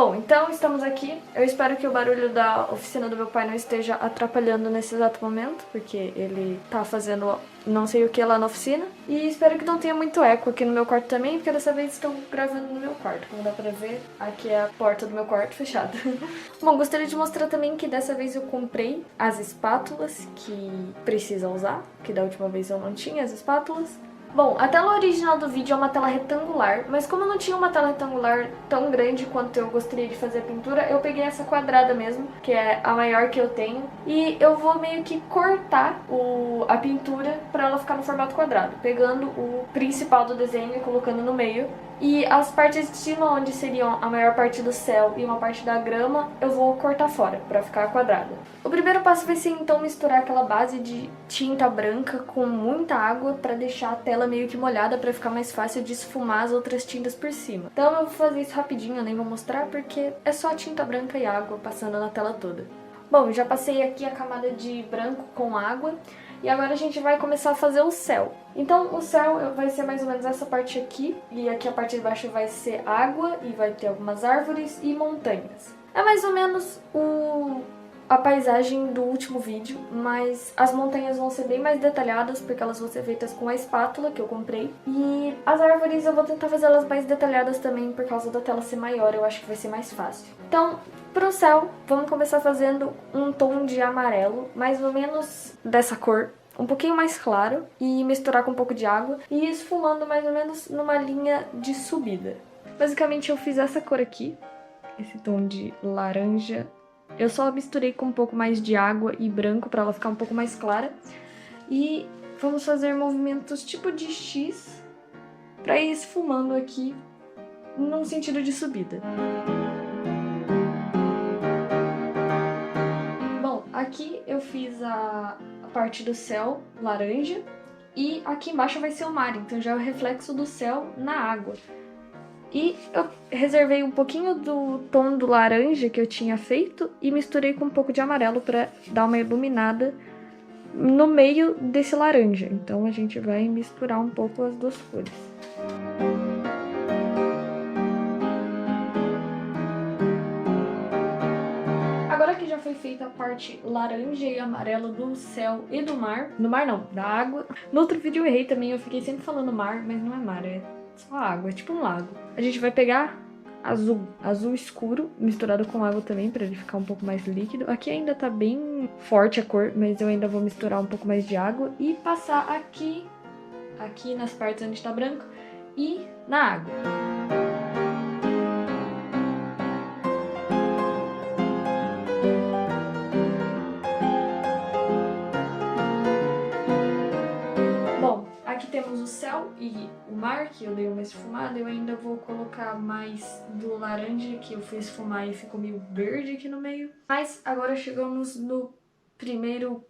Bom, então estamos aqui. Eu espero que o barulho da oficina do meu pai não esteja atrapalhando nesse exato momento, porque ele tá fazendo não sei o que lá na oficina. E espero que não tenha muito eco aqui no meu quarto também, porque dessa vez estou gravando no meu quarto. Como dá pra ver, aqui é a porta do meu quarto fechada. Bom, gostaria de mostrar também que dessa vez eu comprei as espátulas que precisa usar, que da última vez eu não tinha as espátulas. Bom, a tela original do vídeo é uma tela retangular, mas como eu não tinha uma tela retangular tão grande quanto eu gostaria de fazer a pintura, eu peguei essa quadrada mesmo, que é a maior que eu tenho, e eu vou meio que cortar a pintura para ela ficar no formato quadrado, pegando o principal do desenho e colocando no meio. E as partes de cima, onde seriam a maior parte do céu e uma parte da grama, eu vou cortar fora, para ficar quadrada. O primeiro passo vai ser então misturar aquela base de tinta branca com muita água para deixar a tela meio que molhada para ficar mais fácil de esfumar as outras tintas por cima. Então eu vou fazer isso rapidinho, eu nem vou mostrar porque é só tinta branca e água passando na tela toda. Bom, já passei aqui a camada de branco com água. E agora a gente vai começar a fazer o céu. Então o céu vai ser mais ou menos essa parte aqui, e aqui a parte de baixo vai ser água, e vai ter algumas árvores e montanhas. É mais ou menos a paisagem do último vídeo, mas as montanhas vão ser bem mais detalhadas, porque elas vão ser feitas com a espátula que eu comprei. E as árvores eu vou tentar fazer elas mais detalhadas também, por causa da tela ser maior, eu acho que vai ser mais fácil. Então, pro céu, vamos começar fazendo um tom de amarelo, mais ou menos dessa cor, um pouquinho mais claro, e misturar com um pouco de água, e ir esfumando mais ou menos numa linha de subida. Basicamente eu fiz essa cor aqui, esse tom de laranja. Eu só misturei com um pouco mais de água e branco para ela ficar um pouco mais clara. E vamos fazer movimentos tipo de X para ir esfumando aqui num sentido de subida. Bom, aqui eu fiz a parte do céu laranja e aqui embaixo vai ser o mar, então já é o reflexo do céu na água. E eu reservei um pouquinho do tom do laranja que eu tinha feito e misturei com um pouco de amarelo para dar uma iluminada no meio desse laranja. Então a gente vai misturar um pouco as duas cores. Agora que já foi feita a parte laranja e amarela do céu e do mar... No mar não, da água. No outro vídeo eu errei também, eu fiquei sempre falando mar, mas não é mar, é só água, é tipo um lago. A gente vai pegar azul escuro, misturado com água também, pra ele ficar um pouco mais líquido. Aqui ainda tá bem forte a cor, mas eu ainda vou misturar um pouco mais de água e passar aqui nas partes onde tá branco e na água. Aqui temos o céu e o mar, que eu dei uma esfumada. Eu ainda vou colocar mais do laranja, que eu fiz esfumar e ficou meio verde aqui no meio. Mas agora chegamos no primeiro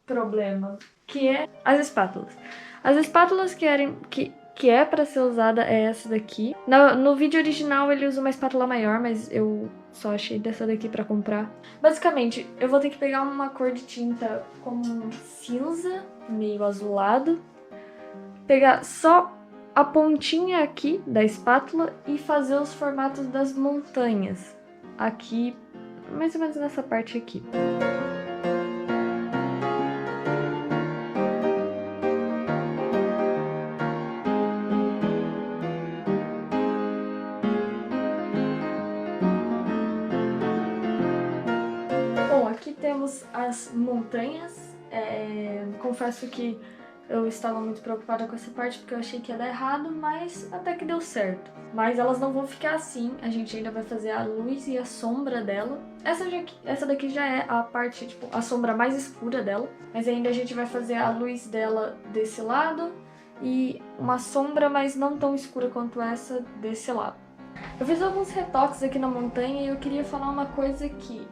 problema, que é as espátulas. As espátulas que é para ser usada é essa daqui. No vídeo original ele usa uma espátula maior, mas eu só achei dessa daqui pra comprar. Basicamente, eu vou ter que pegar uma cor de tinta como cinza, meio azulado. Pegar só a pontinha aqui da espátula e fazer os formatos das montanhas. Aqui, mais ou menos nessa parte aqui. Bom, aqui temos as montanhas. Confesso que eu estava muito preocupada com essa parte porque eu achei que ia dar errado, mas até que deu certo. Mas elas não vão ficar assim, a gente ainda vai fazer a luz e a sombra dela. Essa daqui já é a parte, tipo, a sombra mais escura dela, mas ainda a gente vai fazer a luz dela desse lado e uma sombra, mas não tão escura quanto essa desse lado. Eu fiz alguns retoques aqui na montanha e eu queria falar uma coisa aqui.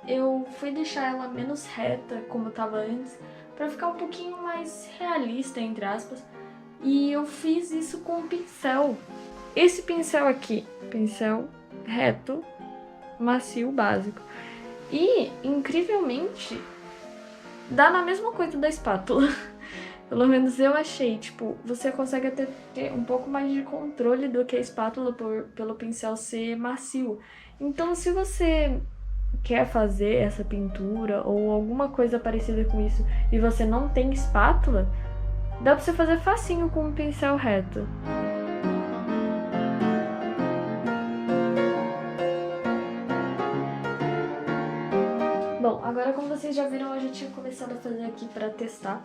Eu fui deixar ela menos reta, como estava antes, para ficar um pouquinho mais realista, entre aspas. E eu fiz isso com um pincel. Esse pincel aqui, pincel reto, macio, básico. E, incrivelmente, dá na mesma coisa da espátula. Pelo menos eu achei, tipo, você consegue até ter um pouco mais de controle do que a espátula pelo pincel ser macio. Então, se você quer fazer essa pintura ou alguma coisa parecida com isso e você não tem espátula, dá pra você fazer facinho com um pincel reto. Bom, agora como vocês já viram, eu já tinha começado a fazer aqui pra testar.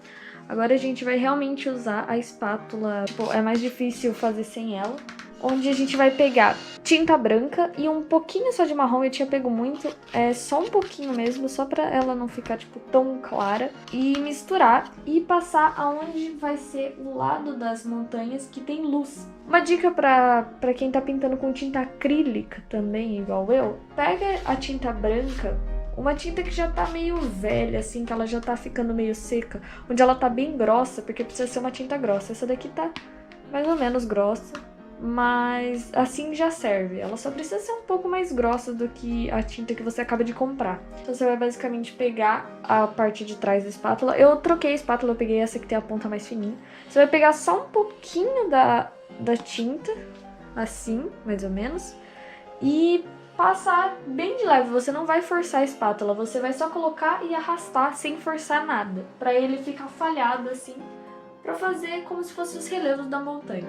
Agora a gente vai realmente usar a espátula, tipo, é mais difícil fazer sem ela. Onde a gente vai pegar tinta branca e um pouquinho só de marrom, eu tinha pego muito, só um pouquinho mesmo, só pra ela não ficar, tipo, tão clara. E misturar e passar aonde vai ser o lado das montanhas que tem luz. Uma dica pra quem tá pintando com tinta acrílica também, igual eu, pega a tinta branca, uma tinta que já tá meio velha, assim, que ela já tá ficando meio seca, onde ela tá bem grossa, porque precisa ser uma tinta grossa. Essa daqui tá mais ou menos grossa, mas assim já serve. Ela só precisa ser um pouco mais grossa do que a tinta que você acaba de comprar. Então você vai basicamente pegar a parte de trás da espátula. Eu troquei a espátula, eu peguei essa que tem a ponta mais fininha. Você vai pegar só um pouquinho da tinta, assim, mais ou menos, e passar bem de leve. Você não vai forçar a espátula, você vai só colocar e arrastar sem forçar nada, pra ele ficar falhado assim, pra fazer como se fossem os relevos da montanha.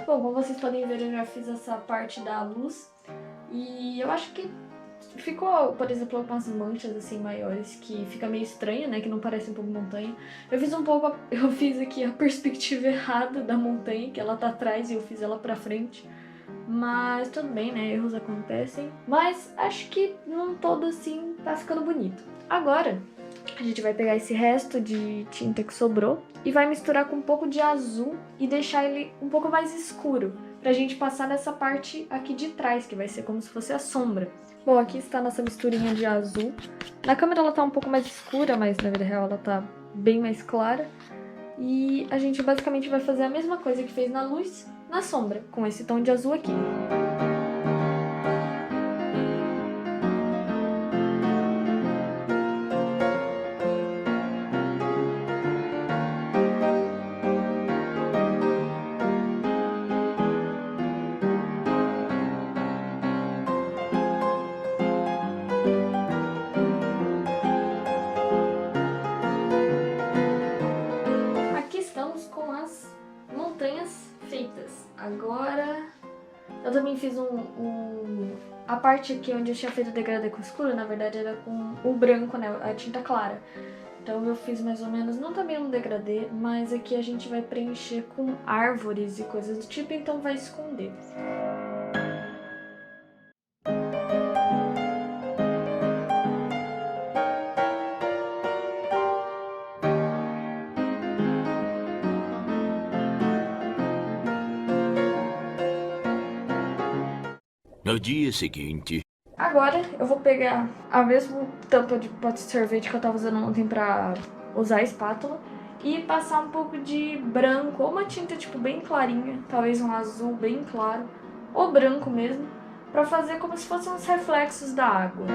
Bom, como vocês podem ver, eu já fiz essa parte da luz e eu acho que ficou, por exemplo, algumas manchas assim maiores que fica meio estranho, né, que não parece um pouco montanha. Eu fiz aqui a perspectiva errada da montanha, que ela tá atrás e eu fiz ela pra frente. Mas tudo bem, né, erros acontecem. Mas acho que num todo assim tá ficando bonito. Agora a gente vai pegar esse resto de tinta que sobrou e vai misturar com um pouco de azul e deixar ele um pouco mais escuro, pra gente passar nessa parte aqui de trás, que vai ser como se fosse a sombra. Bom, aqui está a nossa misturinha de azul. Na câmera ela tá um pouco mais escura, mas na vida real ela tá bem mais clara. E a gente basicamente vai fazer a mesma coisa que fez na luz, na sombra, com esse tom de azul aqui. Com as montanhas feitas. Agora eu também fiz a parte aqui onde eu tinha feito o degradê com escuro, na verdade era com o branco, né, a tinta clara. Então eu fiz mais ou menos, não tá bem um degradê, mas aqui a gente vai preencher com árvores e coisas do tipo, então vai esconder. No dia seguinte... Agora eu vou pegar a mesma tampa de pote de sorvete que eu tava usando ontem pra usar a espátula e passar um pouco de branco, ou uma tinta tipo bem clarinha, talvez um azul bem claro, ou branco mesmo, pra fazer como se fossem uns reflexos da água.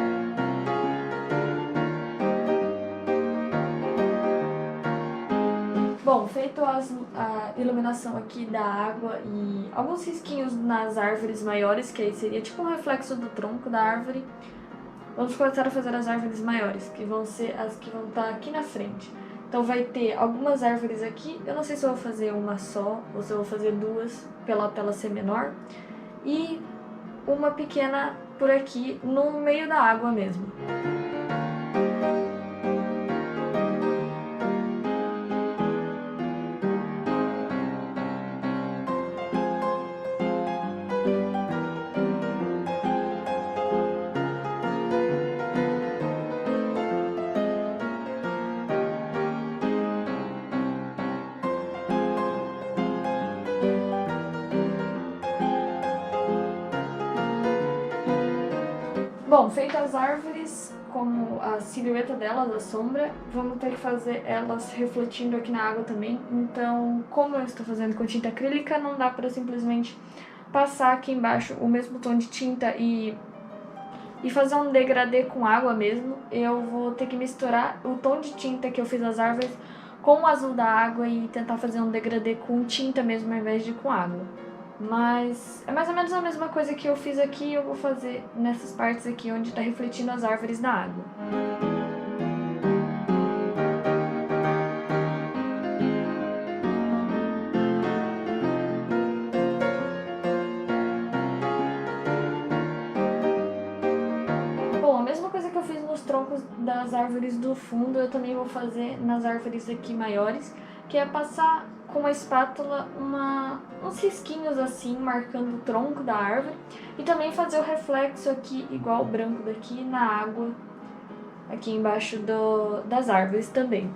Bom, feito a iluminação aqui da água e alguns risquinhos nas árvores maiores, que aí seria tipo um reflexo do tronco da árvore, vamos começar a fazer as árvores maiores, que vão ser as que vão estar aqui na frente. Então vai ter algumas árvores aqui, eu não sei se eu vou fazer uma só, ou se eu vou fazer duas, pela tela ser menor, e uma pequena por aqui, no meio da água mesmo. Bom, feitas as árvores, como a silhueta delas, a sombra, vamos ter que fazer elas refletindo aqui na água também. Então, como eu estou fazendo com tinta acrílica, não dá para simplesmente passar aqui embaixo o mesmo tom de tinta e fazer um degradê com água mesmo, eu vou ter que misturar o tom de tinta que eu fiz nas árvores com o azul da água e tentar fazer um degradê com tinta mesmo ao invés de com água. Mas é mais ou menos a mesma coisa que eu fiz aqui, eu vou fazer nessas partes aqui onde está refletindo as árvores na água. Bom, a mesma coisa que eu fiz nos troncos das árvores do fundo, eu também vou fazer nas árvores aqui maiores, que é passar com uma espátula uns risquinhos assim, marcando o tronco da árvore, e também fazer o reflexo aqui, igual o branco daqui, na água, aqui embaixo das árvores também.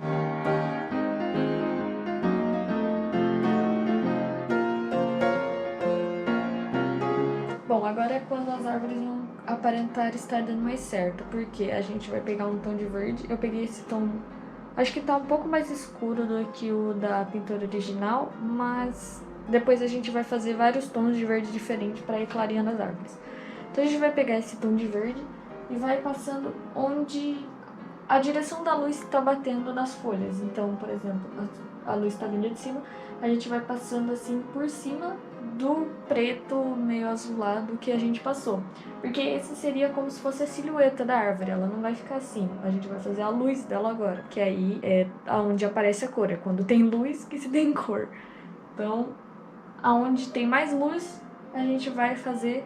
Bom, agora é quando as árvores vão aparentar estar dando mais certo, porque a gente vai pegar um tom de verde. Eu peguei esse tom, acho que tá um pouco mais escuro do que o da pintura original, mas depois a gente vai fazer vários tons de verde diferentes para ir clareando as árvores. Então a gente vai pegar esse tom de verde e vai passando onde a direção da luz está batendo nas folhas. Então, por exemplo, a luz está vindo de cima, a gente vai passando assim por cima do preto meio azulado que a gente passou. Porque esse seria como se fosse a silhueta da árvore, ela não vai ficar assim. A gente vai fazer a luz dela agora, que aí é aonde aparece a cor, é quando tem luz que se tem cor. Então, aonde tem mais luz, a gente vai fazer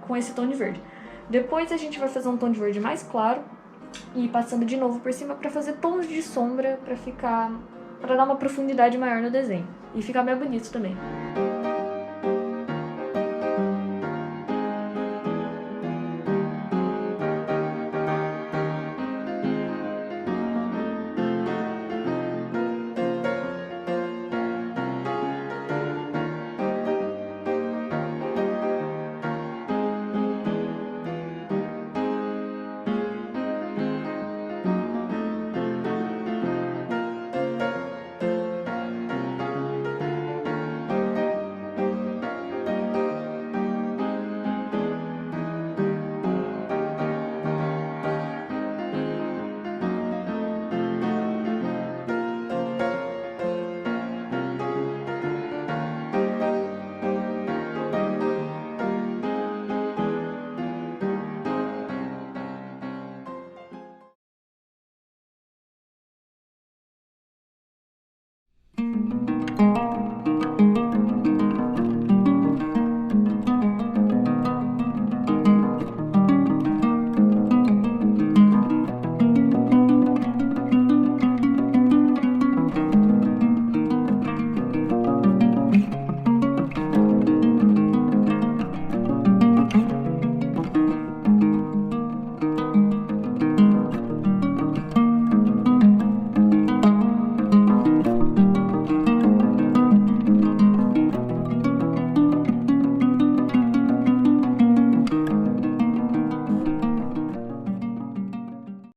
com esse tom de verde. Depois a gente vai fazer um tom de verde mais claro e passando de novo por cima para fazer tons de sombra para dar uma profundidade maior no desenho e ficar bem bonito também.